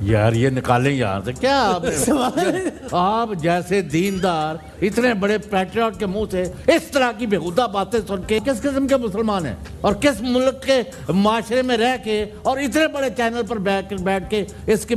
यार ये निकालें यहाँ से क्या आप जैसे दीनदार इतने बड़े पैट्रियट के मुंह से इस तरह की बेहुदा बातें सुन के किस किस्म के मुसलमान हैं और किस मुल्क के माशरे में रह के और इतने बड़े चैनल पर बैठ के इसके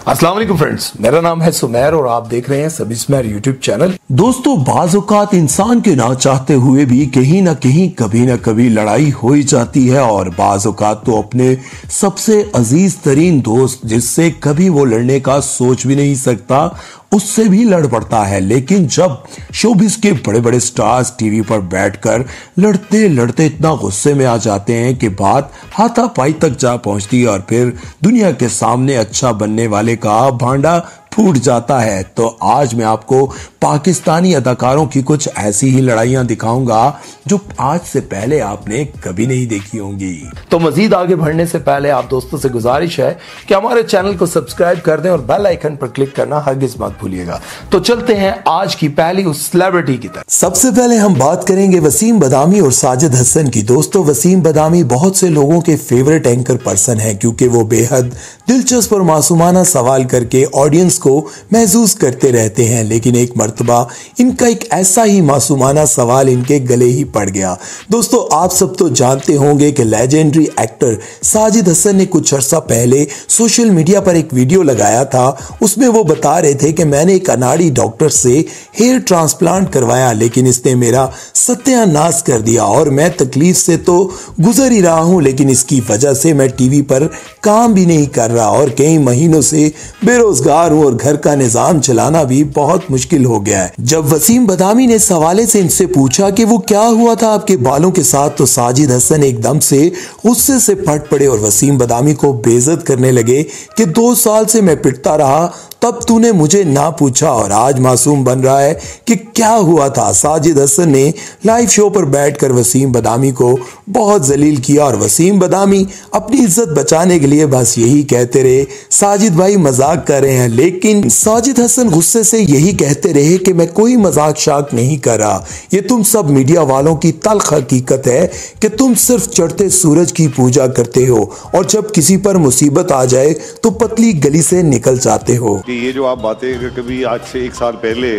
अस्सलाम वालेकुम फ्रेंड्स, मेरा नाम है सुमेर और आप देख रहे हैं सभी सुमेर यूट्यूब चैनल। दोस्तों, बाज़ औक़ात इंसान के ना चाहते हुए भी कहीं ना कहीं कभी ना कभी लड़ाई हो ही जाती है और बाज़ औक़ात तो अपने सबसे अजीज तरीन दोस्त जिससे कभी वो लड़ने का सोच भी नहीं सकता उससे भी लड़ पड़ता है। लेकिन जब शोबिस के बड़े बड़े स्टार्स टीवी पर बैठकर लड़ते लड़ते इतना गुस्से में आ जाते हैं कि बात हाथापाई तक जा पहुंचती है और फिर दुनिया के सामने अच्छा बनने वाले का भांडा फूट जाता है। तो आज मैं आपको पाकिस्तानी अदाकारों की कुछ ऐसी ही लड़ाइयां दिखाऊंगा जो आज से पहले आपने कभी नहीं देखी होंगी। तो मजीद आगे बढ़ने से पहले आप दोस्तों से गुजारिश है कि हमारे चैनल को सब्सक्राइब कर दें और बेल आइकन पर क्लिक करना हरगिज़ मत भूलिएगा। तो चलते हैं आज की पहली उस सेलिब्रिटी की तरफ। सबसे पहले हम बात करेंगे वसीम बदामी और साजिद हसन की। दोस्तों, वसीम बदामी बहुत से लोगों के फेवरेट एंकर पर्सन है क्योंकि वो बेहद दिलचस्प और मासूमाना सवाल करके ऑडियंस को महसूस करते रहते हैं। लेकिन एक मर्तबा इनका एक ऐसा ही मासूमाना सवाल इनके गले ही पड़ गया। दोस्तों, आप सब तो जानते होंगे कि लेजेंडरी एक्टर साजिद हसन ने कुछ अर्सा पहले सोशल मीडिया पर एक वीडियो लगाया था। उसमें वो बता रहे थे कि मैंने एक अनाड़ी डॉक्टर से हेयर ट्रांसप्लांट करवाया लेकिन इसने मेरा सत्यानाश कर दिया और मैं तकलीफ से तो गुजर ही रहा हूं लेकिन इसकी वजह से मैं टीवी पर काम भी नहीं कर रहा और कई महीनों से बेरोजगार हूं और घर का निजाम चलाना भी बहुत मुश्किल हो गया है। जब वसीम बदामी ने सवाले से इनसे पूछा कि वो क्या हुआ था आपके बालों के साथ, तो साजिद हसन एकदम से गुस्से से फट पड़े और वसीम बदामी को बेइज्जत करने लगे कि 2 साल से मैं पिटता रहा तब तूने मुझे ना पूछा और आज मासूम बन रहा है कि क्या हुआ था। साजिद हसन ने लाइव शो पर बैठकर वसीम बदामी को बहुत जलील किया और वसीम बदामी अपनी इज्जत बचाने के लिए बस यही कहते रहे साजिद भाई मजाक कर रहे हैं। लेकिन साजिद हसन गुस्से से यही कहते रहे कि मैं कोई मजाक शाक नहीं कर रहा, ये तुम सब मीडिया वालों की तल्ख हकीकत है कि तुम सिर्फ चढ़ते सूरज की पूजा करते हो और जब किसी पर मुसीबत आ जाए तो पतली गली से निकल जाते हो। ये जो आप बातें कभी आज से 1 साल पहले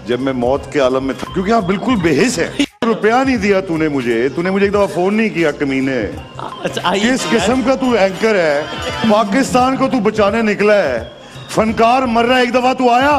जब मैं मौत के आलम में था, क्योंकि आप बिल्कुल बेहिस है, रुपया नहीं दिया तूने मुझे एक दफा फोन नहीं किया कमीने। अच्छा, किस किस्म का तू एंकर है? पाकिस्तान को तू बचाने निकला है, फनकार मर रहा है, एक दफा तू आया?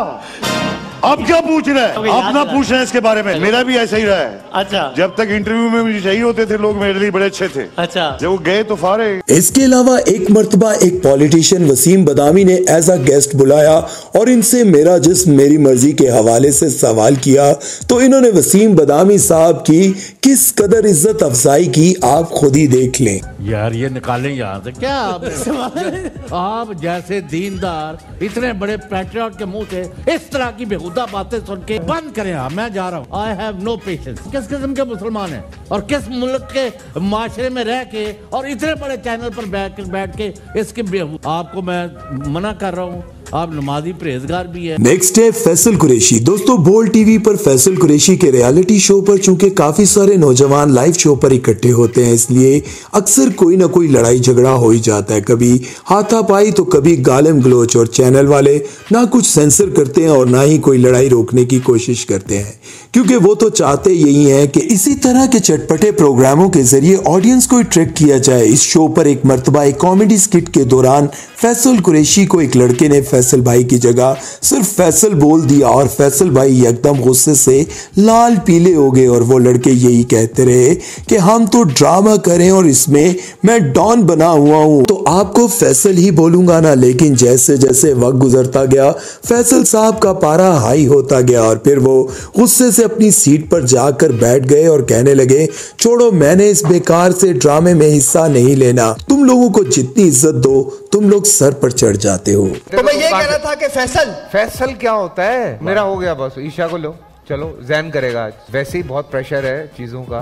अब क्या पूछ रहा है? आप ना पूछ रहे हैं इसके बारे में, मेरा भी ऐसा ही रहा है। अच्छा, जब तक इंटरव्यू में मुझे चाहिए होते थे लोग मेरे लिए बड़े अच्छे थे। अच्छा, जब वो गए तो फारे। इसके अलावा एक मर्तबा एक पॉलिटिशियन वसीम बदामी ने एज अ गेस्ट बुलाया और इनसे मेरा जिस्म मेरी मर्जी के हवाले से सवाल किया तो इन्होंने वसीम बदामी साहब की किस कदर इज्जत अफजाई की आप खुद ही देख लें। यार ये निकालें यहाँ से क्या आप जैसे दीनदार इतने बड़े पैट्रियट के मुंह से इस तरह की बेहुदा बातें सुन के बंद करें। मैं जा रहा हूँ। I have no patience. किस किस्म के मुसलमान हैं और किस मुल्क के माशरे में रह के और इतने बड़े चैनल पर बैठ के इसके आपको मैं मना कर रहा हूँ, आप नमाजी परहेजगार भी है। नेक्स्ट है फैसल कुरैशी। दोस्तों, बोल्ड टीवी पर फैसल कुरैशी के रियलिटी शो पर चूंकि काफी सारे नौजवान लाइव शो पर इकट्ठे होते हैं इसलिए अक्सर कोई ना कोई लड़ाई झगड़ा हो ही जाता है, कभी हाथापाई तो कभी गालिम गलोच और चैनल वाले ना कुछ सेंसर करते हैं और ना ही कोई लड़ाई रोकने की कोशिश करते हैं क्योंकि वो तो चाहते यही है कि इसी तरह के चटपटे प्रोग्रामों के जरिए ऑडियंस को ट्रिक किया जाए। इस शो पर एक मर्तबा एक कॉमेडी स्किट के दौरान फैसल कुरैशी को एक लड़के ने फैसल भाई की जगह सिर्फ फैसल बोल दिया और फैसल भाई एकदम गुस्से से लाल पीले हो गए और वो लड़के यही कहते रहे कि हम तो ड्रामा करें और इसमें मैं डॉन बना हुआ हूं तो आपको फैसल ही बोलूंगा ना। लेकिन जैसे जैसे वक्त गुजरता गया फैसल साहब का पारा हाई होता गया और फिर वो गुस्से से अपनी सीट पर जाकर बैठ गए और कहने लगे छोड़ो, मैंने इस बेकार से ड्रामे में हिस्सा नहीं लेना, तुम लोगों को जितनी इज्जत दो तुम लोग सर पर चढ़ जाते हो। तो मैं ये कह रहा था कि फैसल क्या होता है? मेरा हो गया बस, ईशा को लो, चलो जैन करेगा आज, वैसे ही बहुत प्रेशर है चीजों का,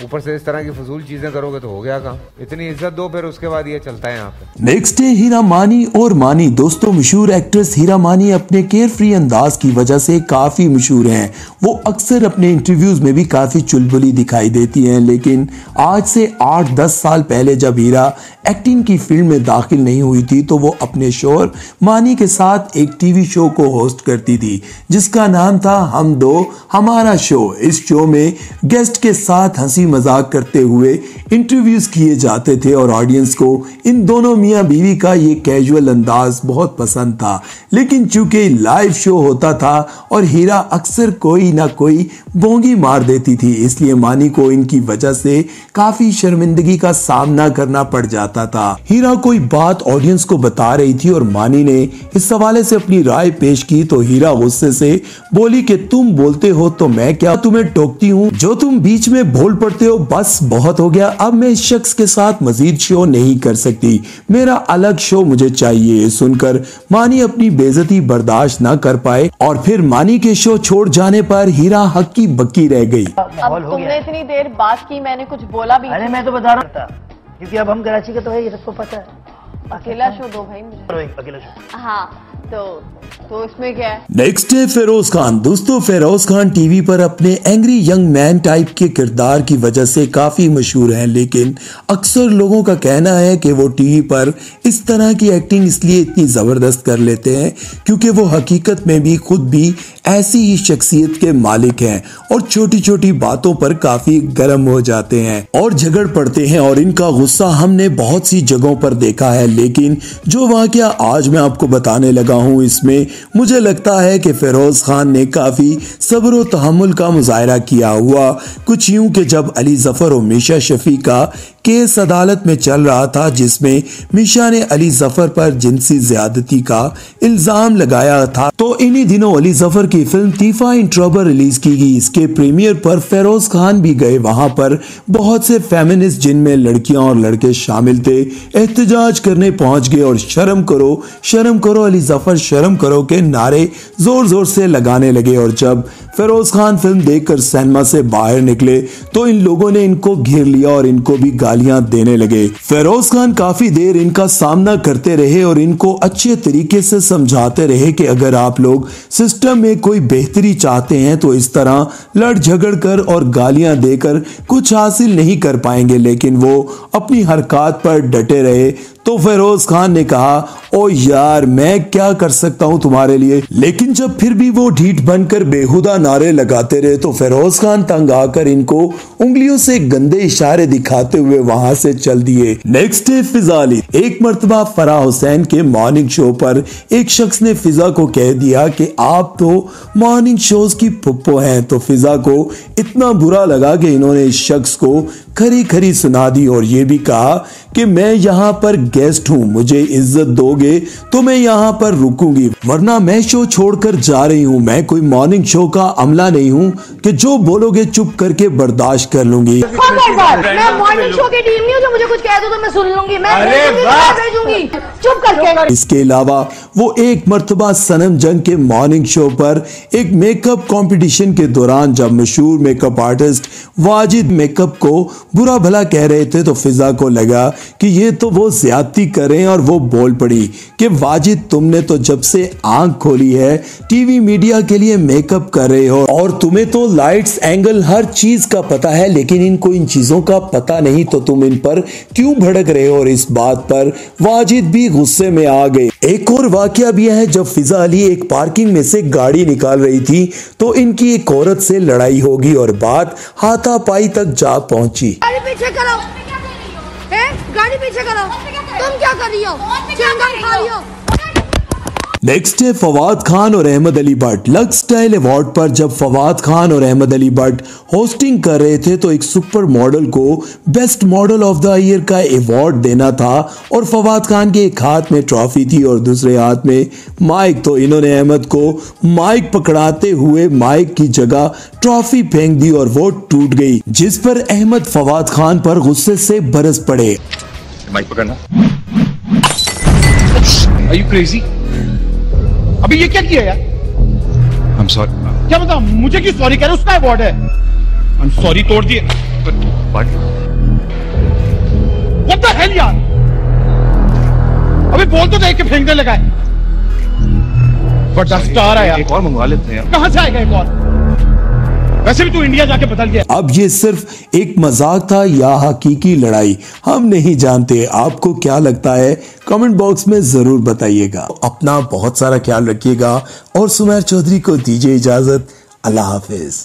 ऊपर से इस तरह की फजूल चीजें करोगे तो हो गया काम। इतनी इज्जत दो, फिर उसके बाद ये चलता है यहाँ पे। नेक्स्ट है हीरा मानी और मानी। दोस्तों, मशहूर एक्ट्रेस हीरा मानी अपने केयर फ्री अंदाज की वजह से काफी मशहूर हैं। वो अक्सर अपने इंटरव्यूज में भी काफी चुलबुली दिखाई देती हैं, लेकिन आज से 8-10 साल पहले जब हीरा एक्टिंग की फील्ड में दाखिल नहीं हुई थी तो वो अपने शोहर मानी के साथ एक टीवी शो को होस्ट करती थी जिसका नाम था हम दो हमारा शो। इस शो में गेस्ट के साथ हंसी मजाक करते हुए इंटरव्यूज किए जाते थे और ऑडियंस को इन दोनों मियां बीवी का ये कैजुअल अंदाज बहुत पसंद था। लेकिन चूंकि लाइव शो होता था और हीरा अक्सर कोई ना कोई बोंगी मार देती थी, इसलिए मानी को इनकी वजह से काफी शर्मिंदगी का सामना करना पड़ जाता था। हीरा कोई बात ऑडियंस को बता रही थी और मानी ने इस हवाले से अपनी राय पेश की तो हीरा गुस्से से बोली कि तुम बोलते हो तो मैं क्या तुम्हें टोकती हूँ, जो तुम बीच में बोल पड़ते हो बस बहुत हो गया। अब मैं इस शख्स के साथ मजीद शो नहीं कर सकती, मेरा अलग शो मुझे चाहिए। सुनकर मानी अपनी बेइज्जती बर्दाश्त न कर पाए और फिर मानी के शो छोड़ जाने पर हीरा हक्की बक्की रह गई। अब तुमने इतनी देर बात की, मैंने कुछ बोला भी? अरे मैं तो बता रहा था क्योंकि अब हम कराची के तो है, ये सबको पता है। अकेला शो दो भाई मुझे। अकेला शो। हाँ तो इसमें क्या है? नेक्स्ट है फिरोज खान। दोस्तों, फिरोज खान टीवी पर अपने एंग्री यंग मैन टाइप के किरदार की वजह से काफी मशहूर हैं, लेकिन अक्सर लोगों का कहना है कि वो टीवी पर इस तरह की एक्टिंग इसलिए इतनी जबरदस्त कर लेते हैं क्योंकि वो हकीकत में भी खुद भी ऐसी ही शख्सियत के मालिक हैं और छोटी छोटी बातों पर काफी गर्म हो जाते हैं और झगड़ पड़ते हैं और इनका गुस्सा हमने बहुत सी जगहों पर देखा है। लेकिन जो वाकया आज मैं आपको बताने लगा हूं, इसमें मुझे लगता है कि फिरोज खान ने काफी सब्र और तहम्मुल का मुजाहरा किया। हुआ कुछ यूं कि जब अली जफर और मीशा शफी का केस अदालत में चल रहा था जिसमें मीशा ने अली जफर पर जिनसी ज्यादती का इल्जाम लगाया था, तो इन्हीं दिनों अली जफर की फिल्म तीफा इन ट्रबल रिलीज की गई। इसके प्रीमियर पर फिरोज खान भी गए। वहां पर बहुत से फेमिनिस्ट जिनमें लड़कियां और लड़के शामिल थे एहतजाज करने पहुंच गए और शर्म करो अली जफर शर्म करो के नारे जोर जोर से लगाने लगे। और जब फिरोज खान फिल्म देखकर सिनेमा से बाहर निकले तो इन लोगों ने इनको घेर लिया और इनको भी गालियां देने लगे। फिरोज खान काफी देर इनका सामना करते रहे और इनको अच्छे तरीके से समझाते रहे कि अगर आप लोग सिस्टम में कोई बेहतरी चाहते हैं तो इस तरह लड़ झगड़ कर और गालियां देकर कुछ हासिल नहीं कर पाएंगे। लेकिन वो अपनी हरकत पर डटे रहे। तो फिरोज खान ने कहा, ओ यार मैं क्या कर सकता हूं तुम्हारे लिए। लेकिन जब फिर भी वो ढीठ बनकर बेहुदा नारे लगाते रहे तो फिरोज खान तंग आकर इनको उंगलियों से गंदे इशारे दिखाते हुए वहां से चल दिए। नेक्स्ट है फिजा अली। एक मर्तबा फराह हुसैन के मॉर्निंग शो पर एक शख्स ने फिजा को कह दिया कि आप तो मॉर्निंग शोज की पुप्पो हैं। तो फिजा को इतना बुरा लगा कि इन्होंने इस शख्स को खरी खरी सुना दी और ये भी कहा कि मैं यहाँ पर गेस्ट हूँ, मुझे इज्जत दोगे तो मैं यहाँ पर रुकूंगी, वरना मैं शो छोड़कर जा रही हूँ। मैं कोई मॉर्निंग शो का अमला नहीं हूँ कि जो बोलोगे चुप करके बर्दाश्त कर लूंगी। मैं मॉर्निंग शो की टीम नहीं हूँ, जो मुझे कुछ कह दो तो मैं सुन लूंगी, मैं भेजूंगी चुप करके। इसके अलावा वो एक मर्तबा सनम जंग के मॉर्निंग शो पर एक मेकअप कंपटीशन के दौरान जब मशहूर मेकअप आर्टिस्ट वाजिद मेकअप को बुरा भला कह रहे थे तो फिजा को लगा कि ये तो वो ज्यादती कर रहे हैं और वो बोल पड़ी कि वाजिद तुमने तो जब से आंख खोली है टीवी मीडिया के लिए मेकअप कर रहे हो और तुम्हें तो लाइट्स एंगल हर चीज का पता है, लेकिन इनको इन चीजों का पता नहीं तो तुम इन पर क्यों भड़क रहे हो। और इस बात पर वाजिद भी गुस्से में आ गए। एक और वाकया भी है, जब फिजा अली एक पार्किंग में से गाड़ी निकाल रही थी तो इनकी एक औरत से लड़ाई होगी और बात हाथापाई तक जा पहुंची। गाड़ी पीछे करो, गाड़ी पीछे करो, तुम क्या कर रही हो? चिंगम खा रही हो? नेक्स्ट है फवाद खान और Ahmed Ali Bhatt. Lux style award पर जब फवाद खान और अहमद अली भट्ट होस्टिंग कर रहे थे तो एक सुपर मॉडल को best model of the year का अवार्ड देना था और फवाद खान के एक हाथ में ट्रॉफी थी और दूसरे हाथ में माइक। तो इन्होंने अहमद को माइक पकड़ाते हुए माइक की जगह ट्रॉफी फेंक दी और वो टूट गई, जिस पर अहमद फवाद खान पर गुस्से से बरस पड़े। माइक पकड़ना। Are you crazy? अभी ये क्या किया यार? I'm sorry. क्या मतलब मुझे क्यों सॉरी कह रहे हो? उसका अवार्ड है। I'm sorry तोड़ दिए। पार्टी। What the hell यार, अभी बोल तो देख के फेंकने लगा है। बड़ा स्टार है यार, एक और मंगवा लेते हैं। कहां से आएगा एक और? वैसे भी तू इंडिया जाके बदल गया। अब ये सिर्फ एक मजाक था या हकीकी लड़ाई, हम नहीं जानते। आपको क्या लगता है कमेंट बॉक्स में जरूर बताइएगा। अपना बहुत सारा ख्याल रखिएगा और सुमेर चौधरी को दीजिए इजाजत। अल्लाह हाफिज।